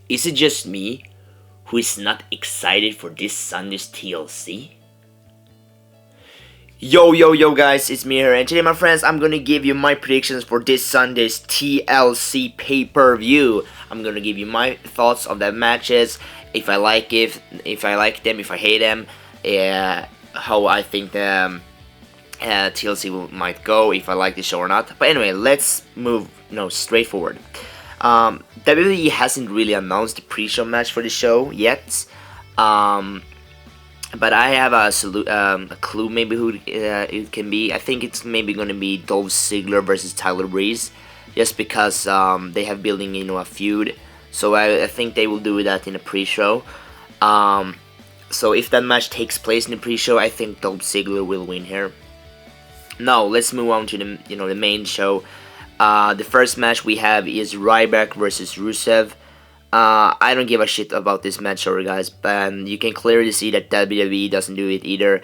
Is it just me who is not excited for this Sunday's TLC? Yo guys, it's me here, and today my friends, I'm gonna give you my predictions for this Sunday's TLC pay-per-view. I'm gonna give you my thoughts on the matches, if I like it, if I like them, if I hate them, how I think the TLC might go, if I like the show or not. But anyway, let's move straight forward. WWE hasn't really announced the pre-show match for the show yet. But I have a clue maybe who it can be. I think it's maybe going to be Dolph Ziggler versus Tyler Breeze, just because they have building a feud. So I think they will do that in a pre-show. So if that match takes place in the pre-show, I think Dolph Ziggler will win here. Now let's move on to the main show. The first match we have is Ryback versus Rusev. I don't give a shit about this match, sorry guys, but you can clearly see that WWE doesn't do it either,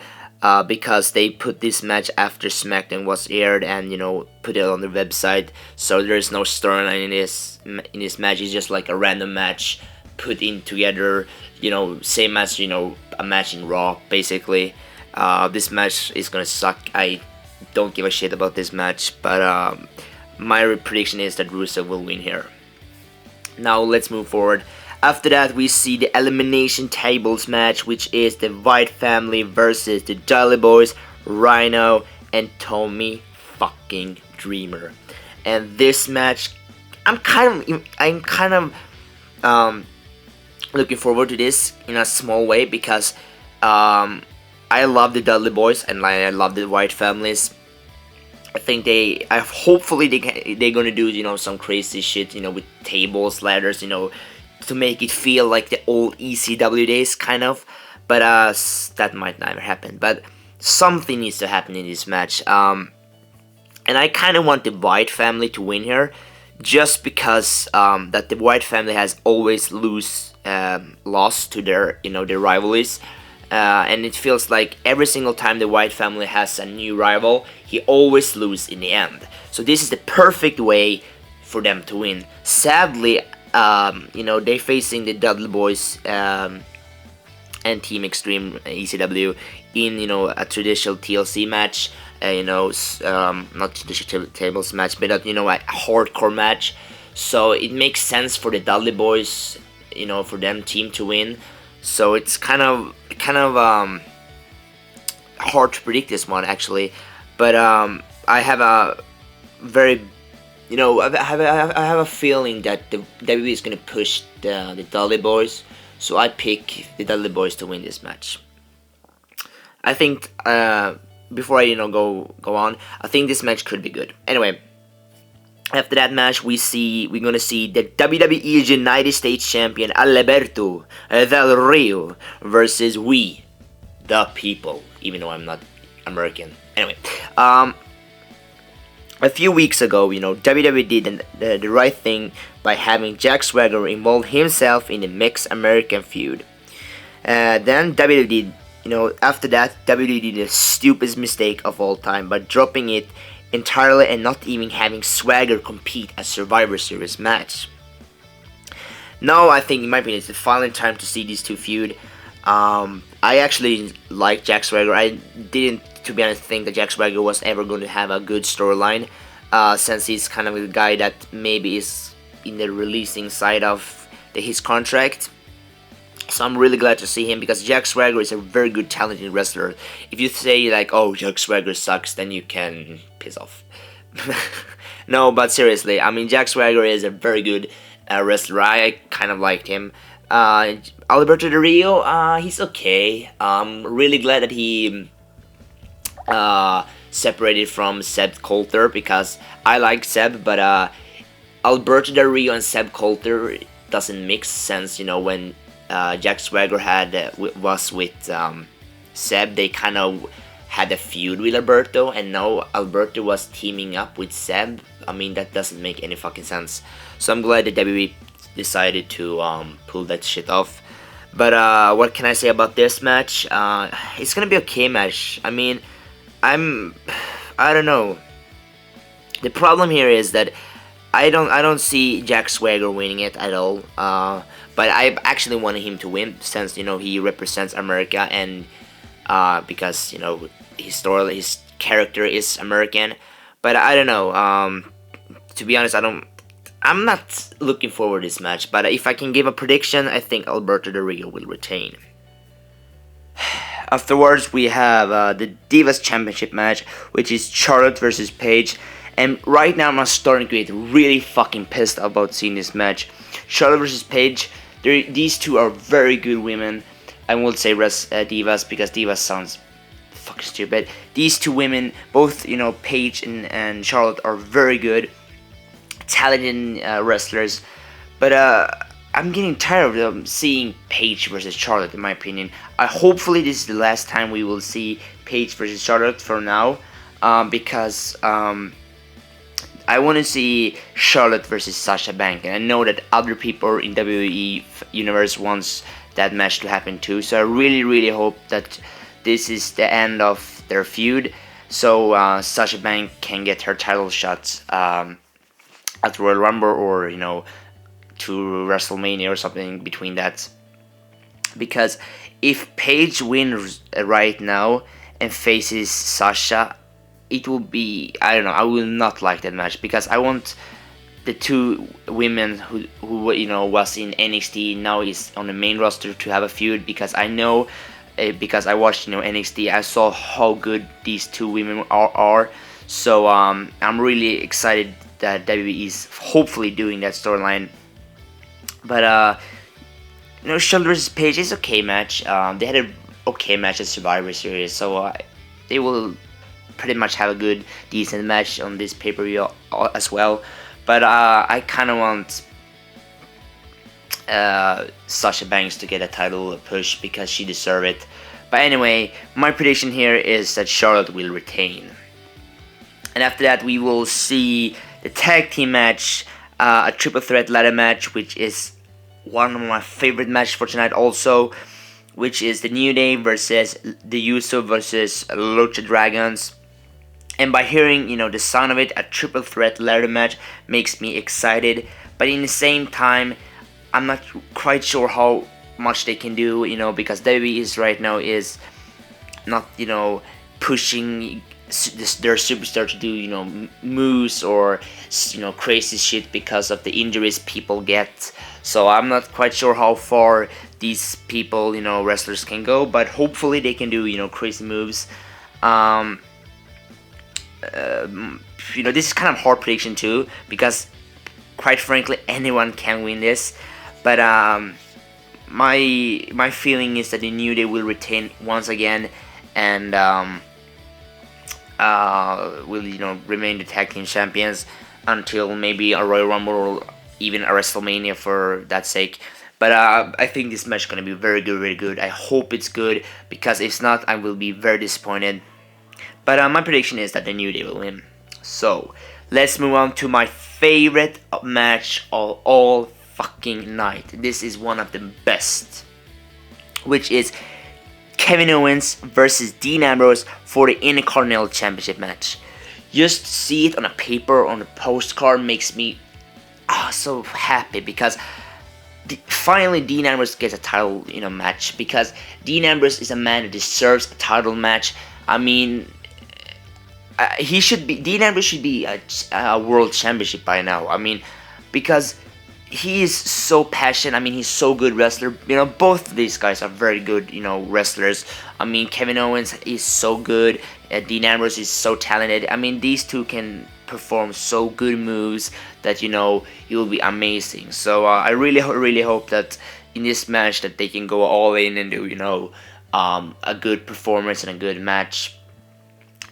because they put this match after SmackDown was aired and put it on their website. So there's no storyline in this match. It's just like a random match put in together. Same as a match in Raw basically. This match is gonna suck. I don't give a shit about this match, but my prediction is that Rusev will win here. Now let's move forward. After that, we see the Elimination Tables match, which is the Wyatt Family versus the Dudley Boys, Rhino, and Tommy fucking Dreamer. And this match, I'm kind of looking forward to this in a small way, because I love the Dudley Boys and I love the Wyatt Families. I think hopefully they're gonna do some crazy shit with tables, ladders, to make it feel like the old ECW days kind of. But that might never happen. But something needs to happen in this match. And I kind of want the Wyatt Family to win here, just because that the Wyatt Family has always lost to their their rivalries. And it feels like every single time the Wyatt Family has a new rival, he always loses in the end. So this is the perfect way for them to win. Sadly, they're facing the Dudley Boys and Team Extreme ECW in a traditional TLC match. Not traditional tables match, but a hardcore match. So it makes sense for the Dudley Boys, for them team to win. So it's kind of hard to predict this one actually, but I have a very I have a feeling that the WWE is gonna push the Dudley Boys, so I pick the Dudley Boys to win this match. I think before I go on, I think this match could be good. Anyway. After that match, we're gonna see the WWE United States Champion Alberto Del Rio versus we, the people. Even though I'm not American. Anyway, a few weeks ago, WWE did the right thing by having Jack Swagger involve himself in the mixed American feud. Then WWE did, after that, WWE did the stupidest mistake of all time by dropping it entirely and not even having Swagger compete a Survivor Series match. Now I think, in my opinion, it's the final time to see these two feud. I actually like Jack Swagger. I didn't, to be honest, think that Jack Swagger was ever going to have a good storyline, since he's kind of a guy that maybe is in the releasing side of his contract. So I'm really glad to see him, because Jack Swagger is a very good, talented wrestler. If you say like, oh, Jack Swagger sucks, then you can piss off. No, but seriously, I mean, Jack Swagger is a very good wrestler. I kind of liked him. Alberto Del Rio, he's okay. I'm really glad that he separated from Seb Coulter, because I like Seb, but Alberto Del Rio and Seb Coulter doesn't make sense, when Jack Swagger was with Seb. They kind of had a feud with Alberto, and now Alberto was teaming up with Seb. I mean, that doesn't make any fucking sense. So I'm glad that WWE decided to pull that shit off. But what can I say about this match? It's gonna be a okay match. I mean, I don't know. The problem here is that I don't see Jack Swagger winning it at all. But I actually wanted him to win since he represents America, and because his character is American. But I don't know. To be honest, I'm not looking forward to this match. But if I can give a prediction, I think Alberto Del Rio will retain. Afterwards, we have the Divas Championship match, which is Charlotte versus Paige. And right now, I'm starting to get really fucking pissed about seeing this match. Charlotte versus Paige. These two are very good women. I won't say divas because divas sounds fucking stupid. These two women, both Paige and Charlotte, are very good, talented wrestlers. But I'm getting tired of seeing Paige versus Charlotte. In my opinion, hopefully this is the last time we will see Paige versus Charlotte for now, because I want to see Charlotte versus Sasha Banks, and I know that other people in WWE universe wants that match to happen too. So I really hope that this is the end of their feud, so Sasha Banks can get her title shot at Royal Rumble, or to WrestleMania or something between that. Because if Paige wins right now and faces Sasha, it will be, I don't know, I will not like that match, because I want the two women who was in NXT now is on the main roster to have a feud, because I know, because I watched NXT, I saw how good these two women are. So I'm really excited that WWE is hopefully doing that storyline. But Charlotte vs. Paige is okay match. They had a okay match at Survivor Series, so they will pretty much have a good, decent match on this pay-per-view as well. But I kind of want Sasha Banks to get a title push because she deserves it. But anyway, my prediction here is that Charlotte will retain. And after that, we will see the tag team match, a triple threat ladder match, which is one of my favorite matches for tonight also, which is the New Day versus the Usos versus Lucha Dragons. And by hearing, the sound of it, a triple threat ladder match makes me excited. But in the same time, I'm not quite sure how much they can do, because WWE is right now is not, pushing their superstar to do, moves or, crazy shit because of the injuries people get. So I'm not quite sure how far these people, wrestlers can go. But hopefully they can do, crazy moves. This is kind of hard prediction too, because quite frankly anyone can win this. But my feeling is that the New Day will retain once again, and will remain the tag team champions until maybe a Royal Rumble or even a WrestleMania for that sake. But I think this match is gonna be very good. I hope it's good, because if not, I will be very disappointed. But my prediction is that the New Day will win. So let's move on to my favorite match of all fucking night. This is one of the best, which is Kevin Owens versus Dean Ambrose for the Intercontinental Championship match. Just see it on a paper, on a postcard, makes me so happy, because finally Dean Ambrose gets a title match, because Dean Ambrose is a man that deserves a title match. I mean, Dean Ambrose should be a world championship by now. I mean, because he is so passionate. I mean, he's so good wrestler. Both of these guys are very good, wrestlers. I mean, Kevin Owens is so good. Dean Ambrose is so talented. I mean, these two can perform so good moves that it will be amazing. So I really hope that in this match that they can go all in and do a good performance and a good match.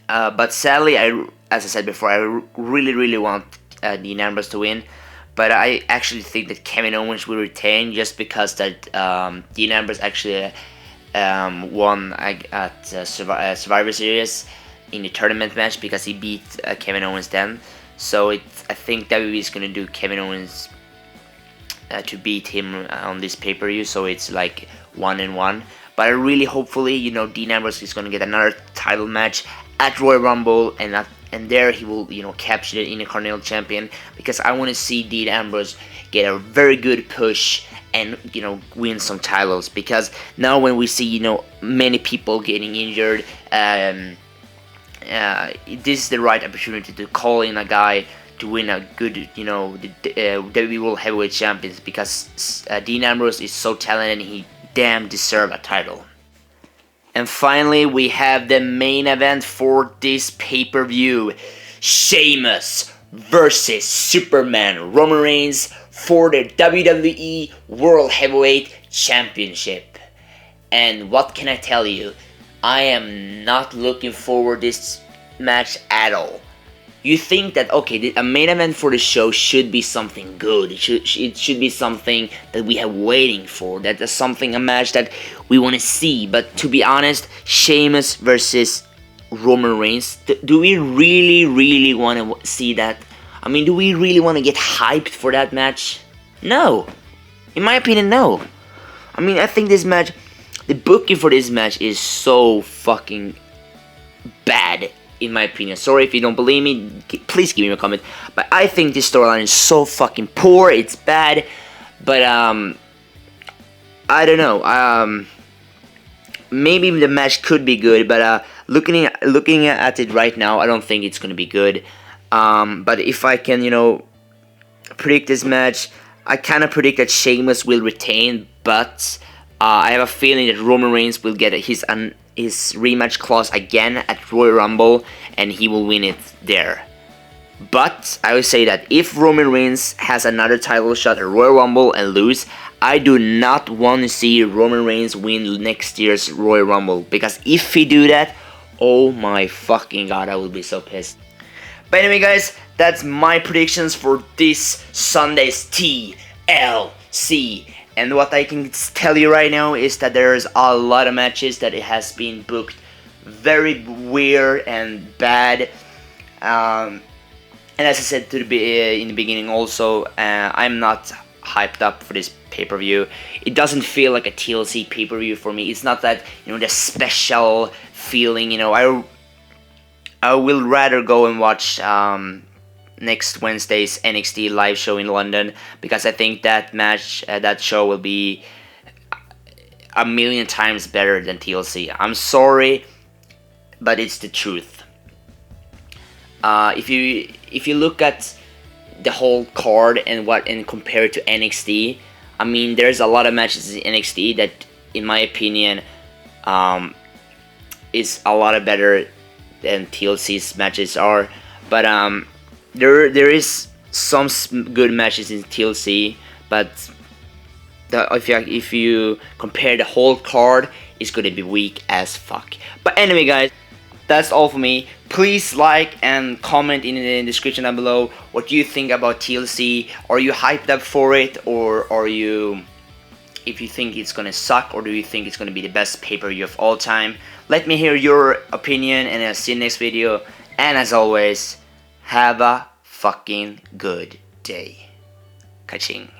But sadly, as I said before, I really want Dean Ambrose to win. But I actually think that Kevin Owens will retain, just because that Dean Ambrose actually won at Survivor Series in the tournament match, because he beat Kevin Owens then. So I think WWE is going to do Kevin Owens to beat him on this pay-per-view, so it's like 1-1. But I really hopefully, Dean Ambrose is going to get another title match at Royal Rumble and at and there he will, you know, capture the Intercontinental Champion, because I want to see Dean Ambrose get a very good push and, you know, win some titles. Because now when we see, you know, many people getting injured, this is the right opportunity to call in a guy to win a good, you know, the WWE World Heavyweight Champions, because Dean Ambrose is so talented and he damn deserve a title. And finally, we have the main event for this pay-per-view: Sheamus versus Superman Roman Reigns for the WWE World Heavyweight Championship. And what can I tell you? I am not looking forward to this match at all. You think that, okay, a main event for the show should be something good. It should be something that we have waiting for. That is something, a match that we want to see. But to be honest, Sheamus versus Roman Reigns, do we really want to see that? I mean, do we really want to get hyped for that match? No. In my opinion, no. I mean, I think this match, the booking for this match is so fucking bad, in my opinion. Sorry if you don't believe me, please give me a comment. But I think this storyline is so fucking poor, it's bad. But I don't know. Maybe the match could be good, but looking at it right now, I don't think it's gonna be good. But if I can, you know, predict this match, I kind of predict that Sheamus will retain, but I have a feeling that Roman Reigns will get his rematch clause again at Royal Rumble, and he will win it there. But I would say that if Roman Reigns has another title shot at Royal Rumble and lose, I do not want to see Roman Reigns win next year's Royal Rumble, because if he do that, oh my fucking god, I will be so pissed. But anyway, guys, that's my predictions for this Sunday's TLC. And what I can tell you right now is that there's a lot of matches that it has been booked very weird and bad. And as I said in the beginning also, I'm not hyped up for this pay-per-view. It doesn't feel like a TLC pay-per-view for me. It's not that, you know, the special feeling, you know. I will rather go and watch next Wednesday's NXT live show in London, because I think that match, that show will be a million times better than TLC. I'm sorry, but it's the truth. If you look at the whole card and compare it to NXT, I mean, there's a lot of matches in NXT that, in my opinion, is a lot better than TLC's matches are. But there is some good matches in TLC, but if you compare the whole card, it's gonna be weak as fuck. But anyway, guys, that's all for me. Please like and comment in the description down below what you think about TLC. Are you hyped up for it, or are you, if you think it's gonna suck, or do you think it's gonna be the best pay-per-view of all time? Let me hear your opinion, and I'll see you next video. And as always, have a fucking good day. Ka-ching.